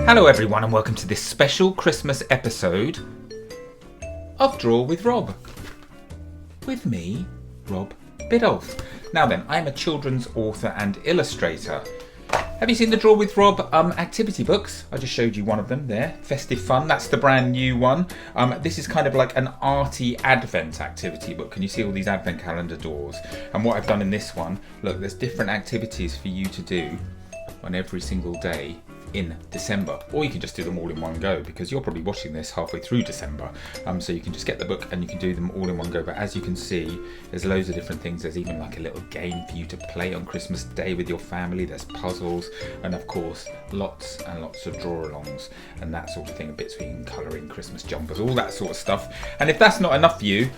Hello everyone and welcome to this special Christmas episode of Draw with Rob. With me, Rob Biddulph. Now then, I'm a children's author and illustrator. Have you seen the Draw with Rob activity books? I just showed you one of them there. Festive Fun, that's the brand new one. This is kind of like an arty advent activity book. And you see all these advent calendar doors. And what I've done in this one, look, there's different activities for you to do on every single day in December, or you can just do them all in one go because you're probably watching this halfway through December, so you can just get the book and you can do them all in one go. But as you can see, there's loads of different things. There's even like a little game for you to play on Christmas Day with your family. There's puzzles and of course lots and lots of draw-alongs and that sort of thing, bits where you can colour in Christmas jumpers, all that sort of stuff. And if that's not enough for you,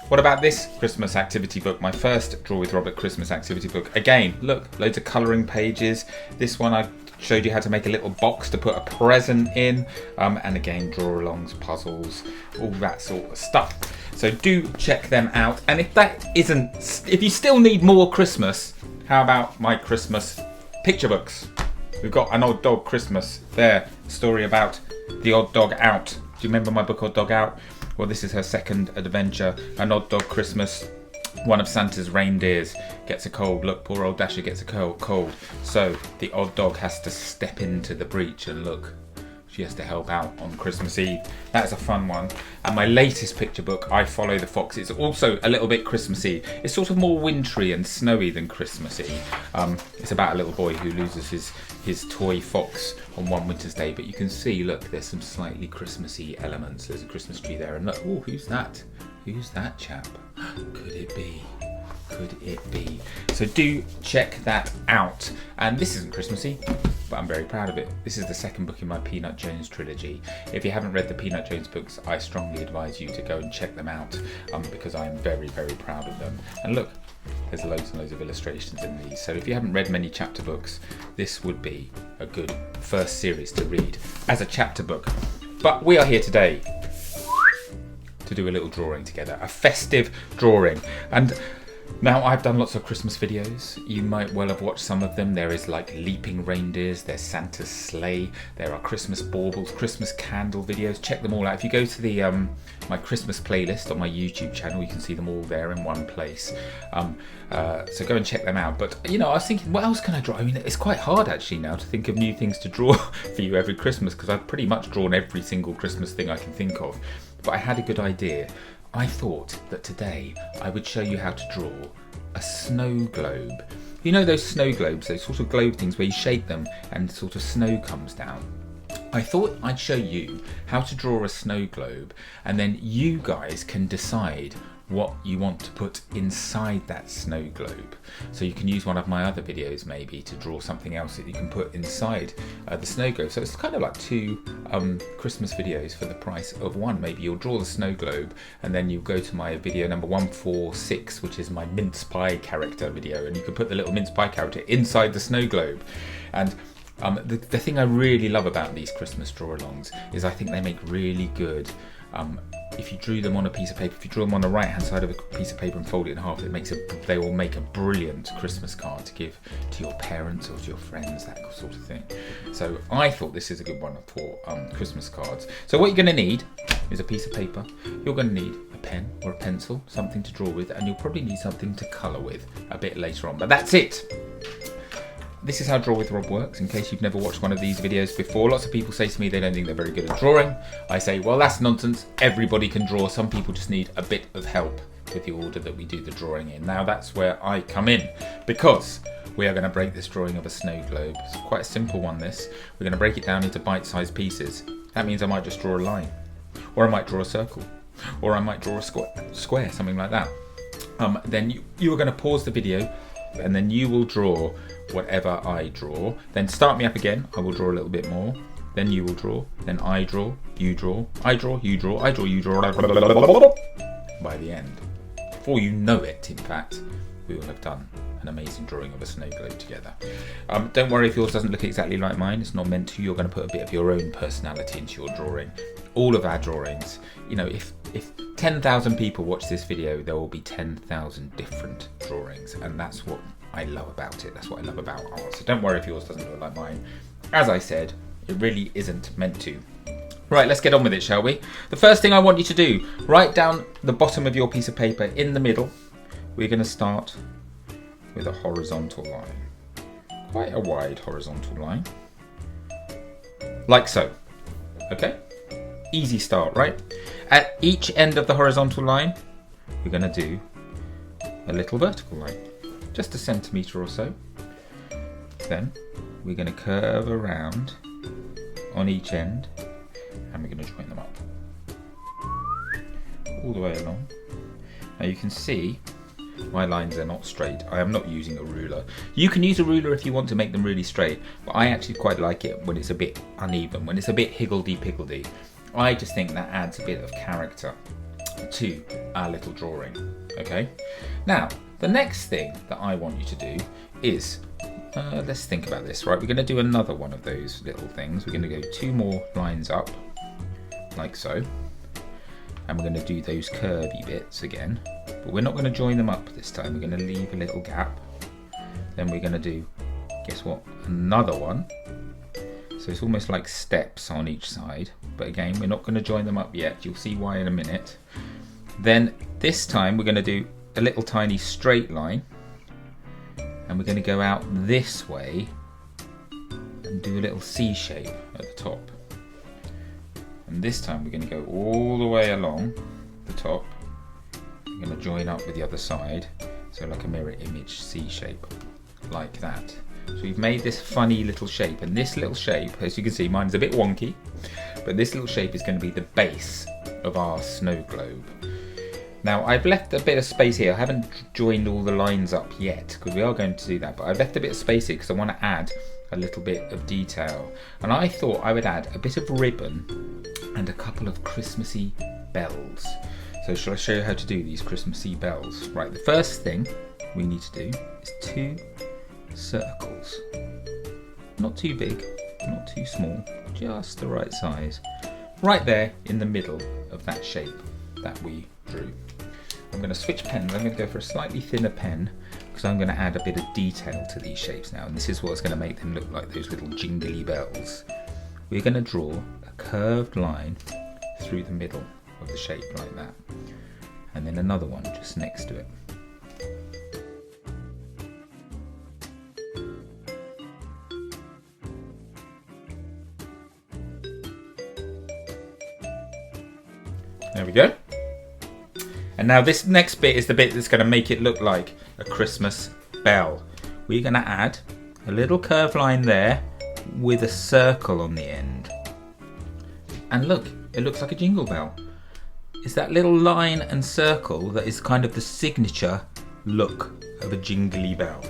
what about this Christmas activity book? My first Draw with Robert Christmas activity book. Again, look, loads of colouring pages. This one I showed you how to make a little box to put a present in, and again, draw-alongs, puzzles, all that sort of stuff. So do check them out. And if you still need more Christmas, how about my Christmas picture books? We've got An Odd Dog Christmas there, story about the odd dog out. Do you remember my book Odd Dog Out? Well, this is her second adventure, An Odd Dog Christmas. One of Santa's reindeers gets a cold. Look, poor old Dasher gets a cold. So the odd dog has to step into the breach and look, she has to help out on Christmas Eve. That's a fun one. And my latest picture book, I Follow the Fox, it's also a little bit Christmassy. It's sort of more wintry and snowy than Christmassy. It's about a little boy who loses his toy fox on one winter's day. But you can see, look, there's some slightly Christmassy elements. There's a Christmas tree there. And look, oh, who's that? Who's that chap? Could it be? Could it be? So do check that out. And this isn't Christmassy, but I'm very proud of it. This is the second book in my Peanut Jones trilogy. If you haven't read the Peanut Jones books, I strongly advise you to go and check them out, because I am very, very proud of them. And look, there's loads and loads of illustrations in these. So if you haven't read many chapter books, this would be a good first series to read as a chapter book. But we are here today to do a little drawing together, a festive drawing. And now I've done lots of Christmas videos. You might well have watched some of them. There is like leaping reindeers, there's Santa's sleigh, there are Christmas baubles, Christmas candle videos. Check them all out. If you go to the my Christmas playlist on my YouTube channel, you can see them all there in one place. So go and check them out. But you know, I was thinking, what else can I draw? I mean, it's quite hard actually now to think of new things to draw for you every Christmas, because I've pretty much drawn every single Christmas thing I can think of. But I had a good idea. I thought that today I would show you how to draw a snow globe. You know those snow globes, those sort of globe things where you shake them and sort of snow comes down? I thought I'd show you how to draw a snow globe, and then you guys can decide what you want to put inside that snow globe. So you can use one of my other videos maybe to draw something else that you can put inside the snow globe. So it's kind of like two Christmas videos for the price of one. Maybe you'll draw the snow globe and then you go to my video number 146, which is my mince pie character video, and you can put the little mince pie character inside the snow globe. And the thing I really love about these Christmas draw-alongs is I think they make really good, if you drew them on a piece of paper, if you draw them on the right hand side of a piece of paper and fold it in half, they will make a brilliant Christmas card to give to your parents or to your friends, that sort of thing. So I thought this is a good one for Christmas cards. So what you're going to need is a piece of paper. You're going to need a pen or a pencil, something to draw with, and you'll probably need something to colour with a bit later on. But that's it. This is how Draw with Rob works, in case you've never watched one of these videos before. Lots of people say to me they don't think they're very good at drawing. I say, well, that's nonsense. Everybody can draw. Some people just need a bit of help with the order that we do the drawing in. Now that's where I come in, because we are going to break this drawing of a snow globe. It's quite a simple one, this. We're going to break it down into bite-sized pieces. That means I might just draw a line, or I might draw a circle, or I might draw a square, something like that. Then you are going to pause the video, and then you will draw whatever I draw. Then start me up again. I will draw a little bit more. Then you will draw. Then I draw. You draw. I draw. You draw. I draw. You draw. By the end, before you know it, in fact, we will have done an amazing drawing of a snow globe together. Don't worry if yours doesn't look exactly like mine. It's not meant to. You're going to put a bit of your own personality into your drawing. All of our drawings, you know, if 10,000 people watch this video, there will be 10,000 different drawings, and that's what I love about it. That's what I love about art. So don't worry if yours doesn't look like mine. As I said, It really isn't meant to. Right, let's get on with it, shall we? The first thing I want you to do, write down the bottom of your piece of paper in the middle. We're going to start with a horizontal line. Quite a wide horizontal line. Like so. Okay? Easy start, right? At each end of the horizontal line, we're going to do a little vertical line. Just a centimetre or so. Then we're going to curve around on each end and we're going to join them up all the way along. Now you can see my lines are not straight. I am not using a ruler. You can use a ruler if you want to make them really straight, but I actually quite like it when it's a bit uneven, when it's a bit higgledy-piggledy. I just think that adds a bit of character to our little drawing. Okay? Now, the next thing that I want you to do is, let's think about this, right? We're going to do another one of those little things. We're going to go 2 more lines up, like so. And we're going to do those curvy bits again. But we're not going to join them up this time. We're going to leave a little gap. Then we're going to do, guess what? Another one. So it's almost like steps on each side. But again, we're not going to join them up yet. You'll see why in a minute. Then this time we're going to do a little tiny straight line. And we're going to go out this way and do a little C shape at the top. And this time we're going to go all the way along the top. We're going to join up with the other side, so like a mirror image C shape, like that. So we've made this funny little shape, and this little shape, as you can see, mine's a bit wonky, but this little shape is going to be the base of our snow globe. Now I've left a bit of space here. I haven't joined all the lines up yet, because we are going to do that, but I've left a bit of space here because I want to add a little bit of detail. And I thought I would add a bit of ribbon and a couple of Christmassy bells. So shall I show you how to do these Christmassy bells? Right, the first thing we need to do is 2 circles. Not too big, not too small, just the right size. Right there in the middle of that shape that we drew. I'm going to switch pens. I'm going to go for a slightly thinner pen because I'm going to add a bit of detail to these shapes now, and this is what's going to make them look like those little jingly bells. We're going to draw a curved line through the middle of the shape like that, and then another one just next to it. There we go. And now this next bit is the bit that's going to make it look like a Christmas bell. We're going to add a little curved line there with a circle on the end. And look, it looks like a jingle bell. It's that little line and circle that is kind of the signature look of a jingly bell.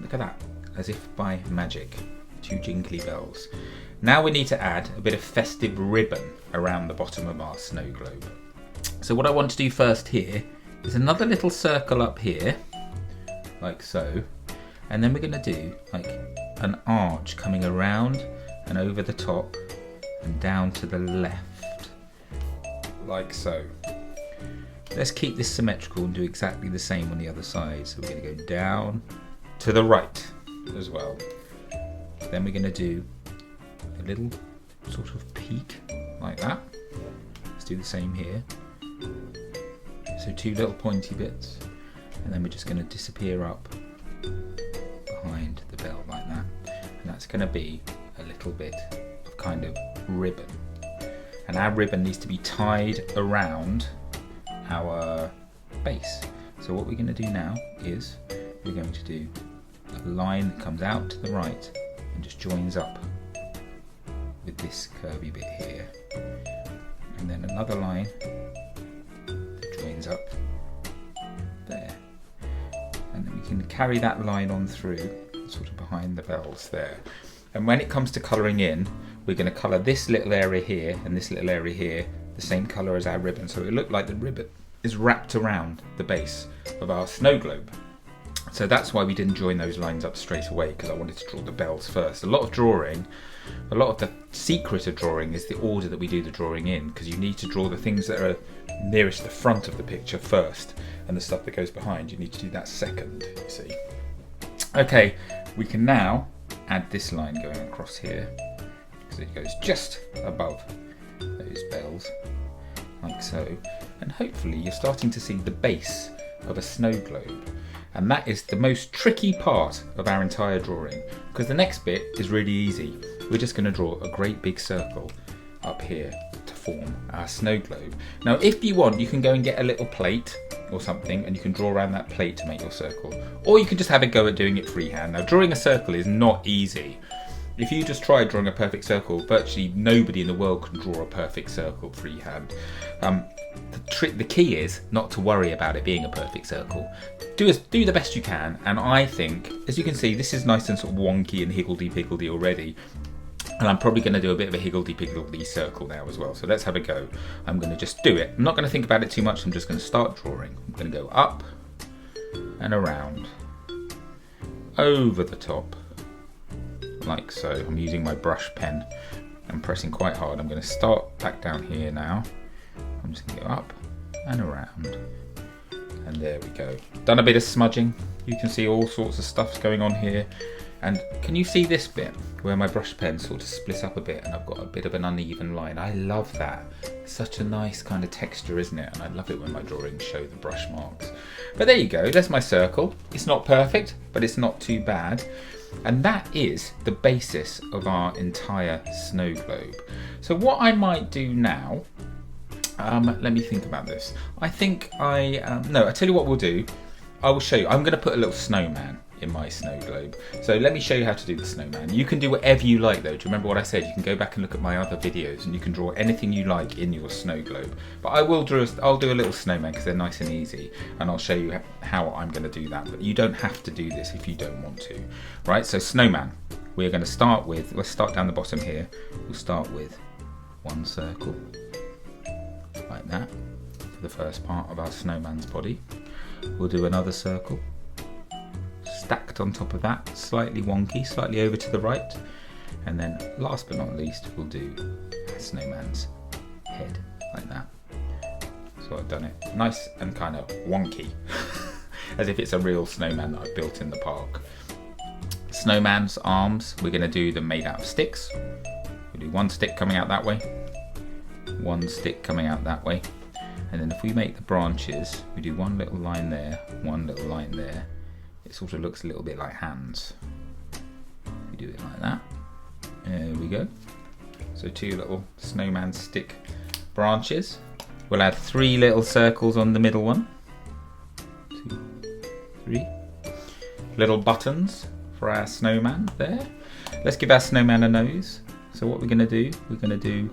Look at that, as if by magic, 2 jingly bells. Now we need to add a bit of festive ribbon around the bottom of our snow globe. So what I want to do first here is another little circle up here, like so, and then we're going to do like an arch coming around and over the top and down to the left, like so. Let's keep this symmetrical and do exactly the same on the other side. So we're going to go down to the right as well. Then we're going to do a little sort of peak like that. Let's do the same here. So 2 little pointy bits, and then we're just going to disappear up behind the bell like that, and that's going to be a little bit of kind of ribbon, and our ribbon needs to be tied around our base. So what we're going to do now is we're going to do a line that comes out to the right and just joins up with this curvy bit here, and then another line up there, and then we can carry that line on through sort of behind the bells there. And when it comes to colouring in, we're going to colour this little area here and this little area here the same colour as our ribbon, so it look like the ribbon is wrapped around the base of our snow globe. So that's why we didn't join those lines up straight away, because I wanted to draw the bells first. A lot of the secret of drawing is the order that we do the drawing in, because you need to draw the things that are nearest the front of the picture first, and the stuff that goes behind you need to do that second, you see. Okay, we can now add this line going across here, So it goes just above those bells, like so. And hopefully you're starting to see the base of a snow globe. And that is the most tricky part of our entire drawing, because the next bit is really easy. We're just going to draw a great big circle up here to form our snow globe. Now if you want, you can go and get a little plate or something and you can draw around that plate to make your circle, or you can just have a go at doing it freehand. Now drawing a circle is not easy. If you just try drawing a perfect circle, virtually nobody in the world can draw a perfect circle freehand. The key is not to worry about it being a perfect circle. Do the best you can, and I think, as you can see, this is nice and sort of wonky and higgledy-piggledy already. And I'm probably going to do a bit of a higgledy-piggledy circle now as well. So let's have a go. I'm going to just do it. I'm not going to think about it too much. I'm just going to start drawing. I'm going to go up and around, over the top, like so. I'm using my brush pen. I'm pressing quite hard. I'm going to start back down here now. I'm just going to go up and around. And there we go. Done a bit of smudging. You can see all sorts of stuff's going on here. And can you see this bit where my brush pen sort of splits up a bit and I've got a bit of an uneven line? I love that. Such a nice kind of texture, isn't it? And I love it when my drawings show the brush marks. But there you go, there's my circle. It's not perfect, but it's not too bad. And that is the basis of our entire snow globe. So what I might do now, let me think about this. I think I tell you what we'll do. I will show you. I'm going to put a little snowman in my snow globe. So let me show you how to do the snowman. You can do whatever you like though. Do you remember what I said? You can go back and look at my other videos and you can draw anything you like in your snow globe. But I'll do a little snowman because they're nice and easy, and I'll show you how I'm going to do that. But you don't have to do this if you don't want to. Right, so snowman. We're going to start with, let's start down the bottom here. We'll start with one circle, like that, for the first part of our snowman's body. We'll do another circle, stacked on top of that, slightly wonky, slightly over to the right. And then last but not least, we'll do a snowman's head, like that. So I've done it nice and kind of wonky, as if it's a real snowman that I've built in the park. Snowman's arms, we're going to do them made out of sticks. We'll do one stick coming out that way, one stick coming out that way. And then if we make the branches, we do one little line there, one little line there. It sort of looks a little bit like hands. We do it like that. There we go. So two little snowman stick branches. We'll add 3 little circles on the middle one. 2, 3. Little buttons for our snowman there. Let's give our snowman a nose. So what we're going to do, we're going to do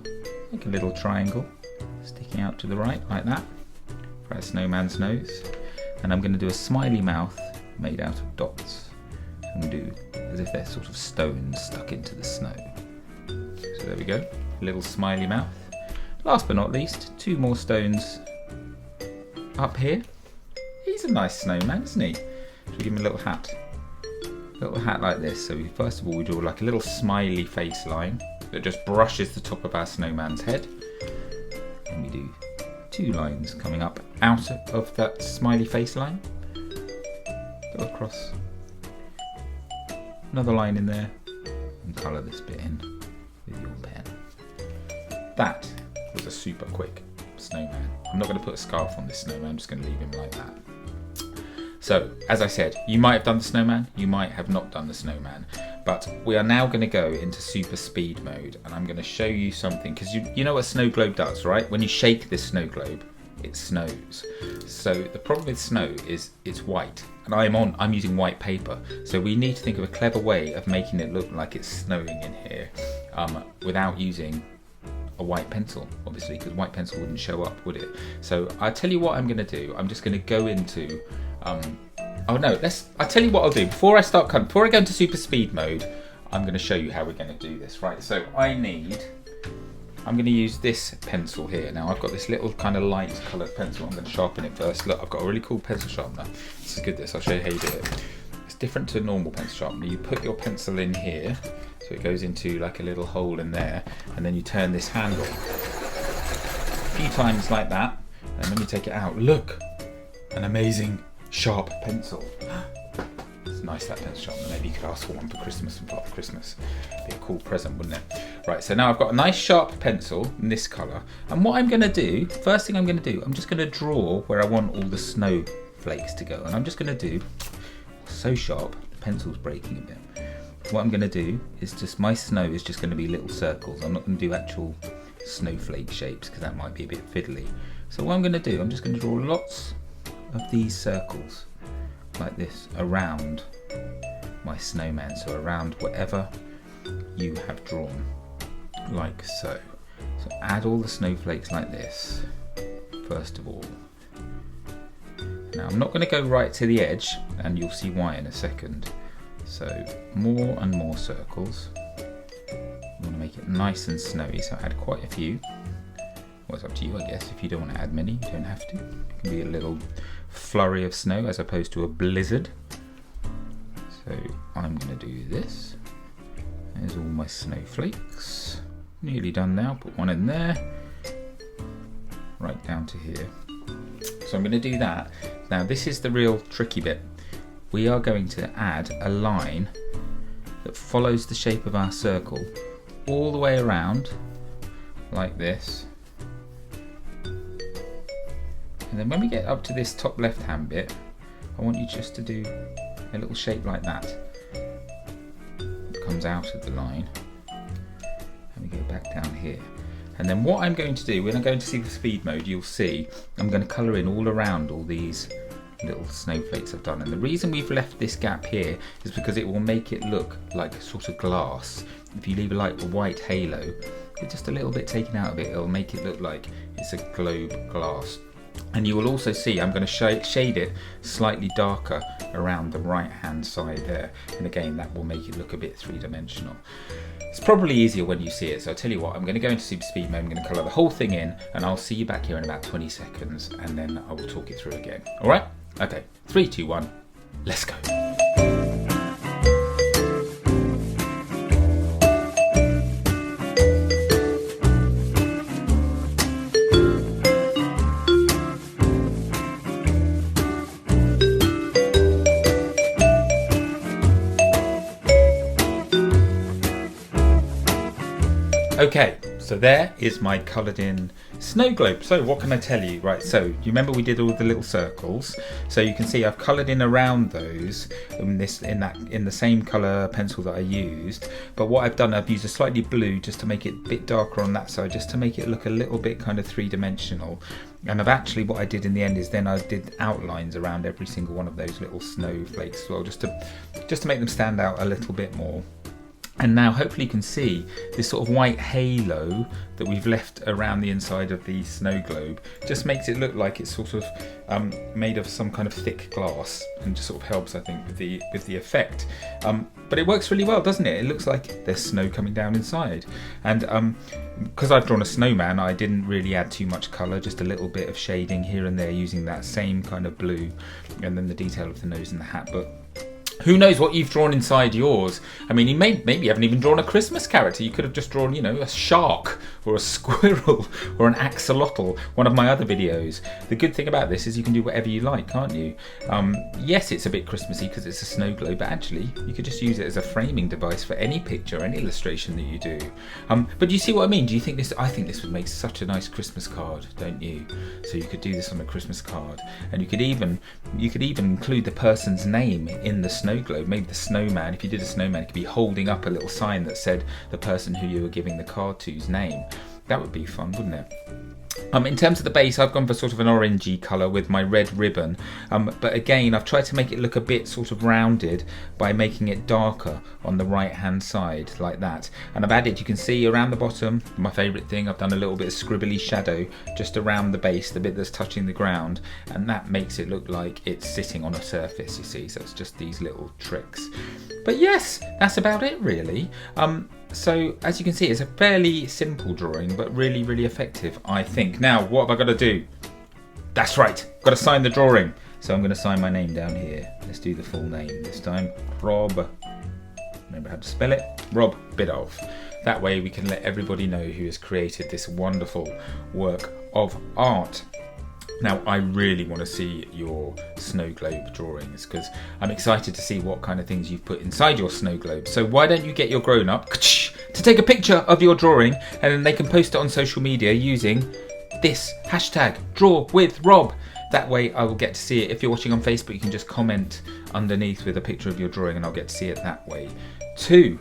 like a little triangle sticking out to the right, like that, for our snowman's nose. And I'm going to do a smiley mouth made out of dots, and do as if they're sort of stones stuck into the snow. So there we go, a little smiley mouth. Last but not least, 2 more stones up here. He's a nice snowman, isn't he? Should we give him a little hat? A little hat like this. So first of all we draw like a little smiley face line that just brushes the top of our snowman's head. And we do 2 lines coming up out of that smiley face line. Go across. Another line in there. And colour this bit in with your pen. That was a super quick snowman. I'm not going to put a scarf on this snowman, I'm just going to leave him like that. So, as I said, you might have done the snowman, you might have not done the snowman, but we are now going to go into super speed mode, and I'm going to show you something, because you know what a snow globe does, right? When you shake this snow globe, it snows. So the problem with snow is it's white, and I'm using white paper, so we need to think of a clever way of making it look like it's snowing in here, without using a white pencil, obviously, because white pencil wouldn't show up, would it? So I'll tell you what I'm going to do. I'm just going to go into I'll tell you what I'll do before I go into super speed mode. I'm going to show you how we're going to do this, right? So I'm going to use this pencil here. Now I've got this little kind of light coloured pencil. I'm going to sharpen it first. Look, I've got a really cool pencil sharpener. This is good. I'll show you how you do it. It's different to a normal pencil sharpener. You put your pencil in here, so it goes into like a little hole in there, and then you turn this handle a few times like that, and when you take it out, look, an amazing sharp pencil. It's nice, that pencil sharpener. Maybe you could ask for one for Christmas and Father Christmas. Be a cool present, wouldn't it? Right, so now I've got a nice sharp pencil in this colour. And what I'm going to do, first thing I'm going to do, I'm just going to draw where I want all the snowflakes to go. And I'm just going to do, so sharp, the pencil's breaking a bit. What I'm going to do is just, my snow is just going to be little circles. I'm not going to do actual snowflake shapes because that might be a bit fiddly. So what I'm going to do, I'm just going to draw lots of these circles like this around my snowman, so around whatever you have drawn, like so. So add all the snowflakes like this first of all. Now I'm not going to go right to the edge, and you'll see why in a second. So more and more circles. You want to make it nice and snowy, so add quite a few. Well, it's up to you, I guess. If you don't want to add many, you don't have to. It can be a little flurry of snow as opposed to a blizzard. So I'm going to do this. There's all my snowflakes. Nearly done now. Put one in there. Right down to here. So I'm going to do that. Now this is the real tricky bit. We are going to add a line that follows the shape of our circle all the way around, like this. And then when we get up to this top left hand bit, I want you just to do a little shape like that. It comes out of the line. And we go back down here. And then what I'm going to do, when I'm going to see the speed mode, you'll see I'm going to colour in all around all these little snowflakes I've done. And the reason we've left this gap here is because it will make it look like a sort of glass. If you leave a white halo with just a little bit taken out of it, it'll make it look like it's a globe glass. And you will also see I'm going to shade it slightly darker around the right hand side there, and again that will make it look a bit three-dimensional. It's probably easier when you see it, so I'll tell you what, I'm going to go into super speed mode, I'm going to colour the whole thing in, and I'll see you back here in about 20 seconds and then I will talk it through again. Alright? Okay, 3, 2, 1, let's go. Okay, so there is my coloured in snow globe. So what can I tell you? Right, so you remember we did all the little circles. So you can see I've coloured in around those in the same colour pencil that I used. But what I've done, I've used a slightly blue just to make it a bit darker on that side, just to make it look a little bit kind of three-dimensional. And I've actually, what I did in the end is then I did outlines around every single one of those little snowflakes as well, just to make them stand out a little bit more. And now hopefully you can see this sort of white halo that we've left around the inside of the snow globe. Just makes it look like it's sort of made of some kind of thick glass, and just sort of helps, I think, with the effect. But it works really well, doesn't it? It looks like there's snow coming down inside. And because I've drawn a snowman, I didn't really add too much colour, just a little bit of shading here and there using that same kind of blue, and then the detail of the nose and the hat. But who knows what you've drawn inside yours? I mean, maybe you haven't even drawn a Christmas character. You could have just drawn, you know, a shark or a squirrel or an axolotl, one of my other videos. The good thing about this is you can do whatever you like, can't you? Yes, it's a bit Christmassy because it's a snow globe, but actually you could just use it as a framing device for any picture, any illustration that you do. But do you see what I mean? Do you think this? I think this would make such a nice Christmas card, don't you? So you could do this on a Christmas card, and you could even include the person's name in the snow globe. Maybe the snowman, if you did a snowman, it could be holding up a little sign that said the person who you were giving the card to's name. That would be fun, wouldn't it? In terms of the base, I've gone for sort of an orangey colour with my red ribbon, but again I've tried to make it look a bit sort of rounded by making it darker on the right hand side like that. And I've added, you can see around the bottom, my favourite thing, I've done a little bit of scribbly shadow just around the base, the bit that's touching the ground, and that makes it look like it's sitting on a surface, you see. So it's just these little tricks. But yes, that's about it really. So as you can see, it's a fairly simple drawing, but really, really effective, I think. Now, what have I got to do? That's right, got to sign the drawing. So I'm going to sign my name down here. Let's do the full name this time. Rob, remember how to spell it? Rob Biddulph. That way we can let everybody know who has created this wonderful work of art. Now, I really want to see your snow globe drawings because I'm excited to see what kind of things you've put inside your snow globe. So why don't you get your grown-up to take a picture of your drawing, and then they can post it on social media using this hashtag #DrawWithRob. That way I will get to see it. If you're watching on Facebook, you can just comment underneath with a picture of your drawing and I'll get to see it that way too.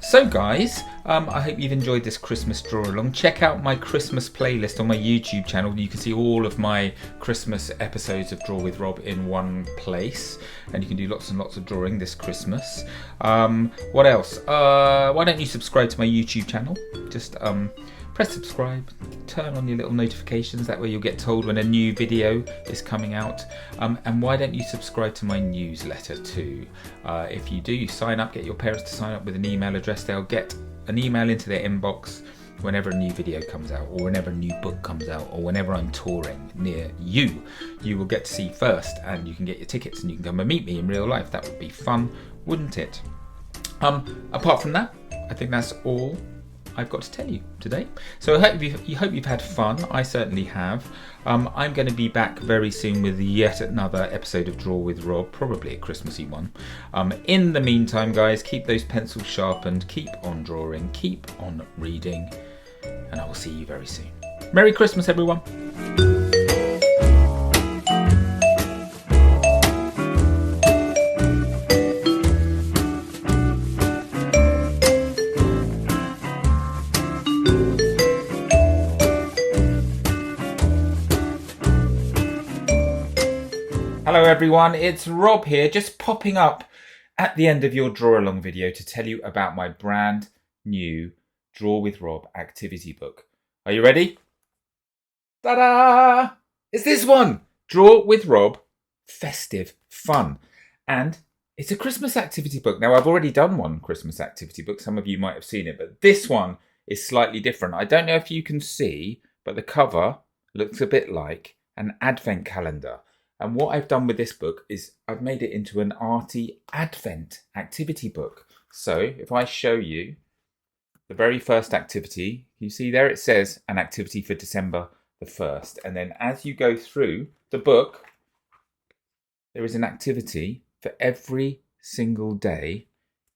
So guys, I hope you've enjoyed this Christmas draw along. Check out my Christmas playlist on my YouTube channel. You can see all of my Christmas episodes of Draw with Rob in one place, and you can do lots and lots of drawing this Christmas. What else? Why don't you subscribe to my YouTube channel? Just press subscribe, turn on your little notifications, that way you'll get told when a new video is coming out. And why don't you subscribe to my newsletter too? If you do, sign up, get your parents to sign up with an email address. They'll get an email into their inbox whenever a new video comes out, or whenever a new book comes out, or whenever I'm touring near you. You will get to see first, and you can get your tickets and you can come and meet me in real life. That would be fun, wouldn't it? Apart from that, I think that's all I've got to tell you today. So I hope you've had fun. I certainly have. I'm going to be back very soon with yet another episode of Draw with Rob, probably a Christmassy one. In the meantime, guys, keep those pencils sharpened, keep on drawing, keep on reading, and I will see you very soon. Merry Christmas, everyone. Hello everyone, it's Rob here, just popping up at the end of your draw along video to tell you about my brand new Draw with Rob activity book. Are you ready? Ta-da! It's this one! Draw with Rob, Festive Fun. And it's a Christmas activity book. Now, I've already done one Christmas activity book. Some of you might have seen it, but this one is slightly different. I don't know if you can see, but the cover looks a bit like an advent calendar. And what I've done with this book is I've made it into an arty advent activity book. So if I show you the very first activity, you see there it says an activity for December the 1st. And then as you go through the book, there is an activity for every single day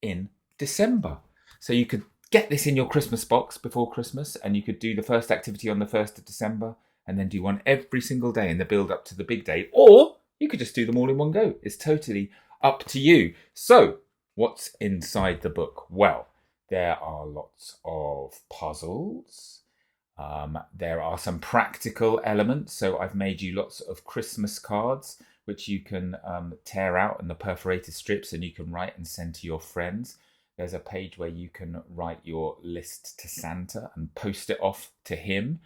in December. So you could get this in your Christmas box before Christmas, and you could do the first activity on the 1st of December, and then do one every single day in the build up to the big day. Or you could just do them all in one go. It's totally up to you. So what's inside the book? Well, there are lots of puzzles. There are some practical elements. So I've made you lots of Christmas cards, which you can tear out in the perforated strips, and you can write and send to your friends. There's a page where you can write your list to Santa and post it off to him.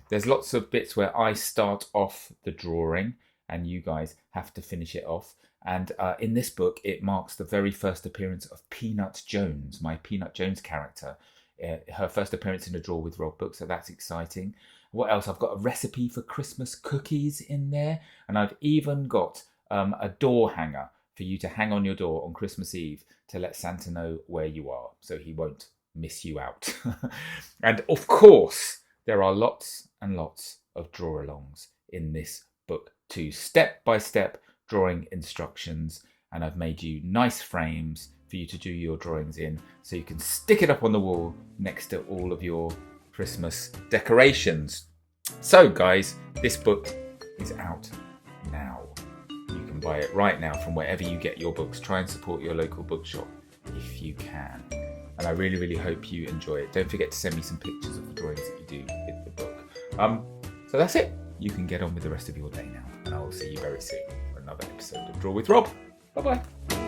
There's lots of bits where I start off the drawing and you guys have to finish it off. And in this book, it marks the very first appearance of Peanut Jones, my Peanut Jones character. Her first appearance in a Draw with Rob book, so that's exciting. What else? I've got a recipe for Christmas cookies in there. And I've even got a door hanger for you to hang on your door on Christmas Eve to let Santa know where you are, so he won't miss you out. And of course, there are lots and lots of draw-alongs in this book too. Step-by-step drawing instructions, and I've made you nice frames for you to do your drawings in, so you can stick it up on the wall next to all of your Christmas decorations. So guys, this book is out now. You can buy it right now from wherever you get your books. Try and support your local bookshop if you can. And I really, really hope you enjoy it. Don't forget to send me some pictures of the drawings that you do with the book. So that's it. You can get on with the rest of your day now. And I will see you very soon for another episode of Draw with Rob. Bye-bye.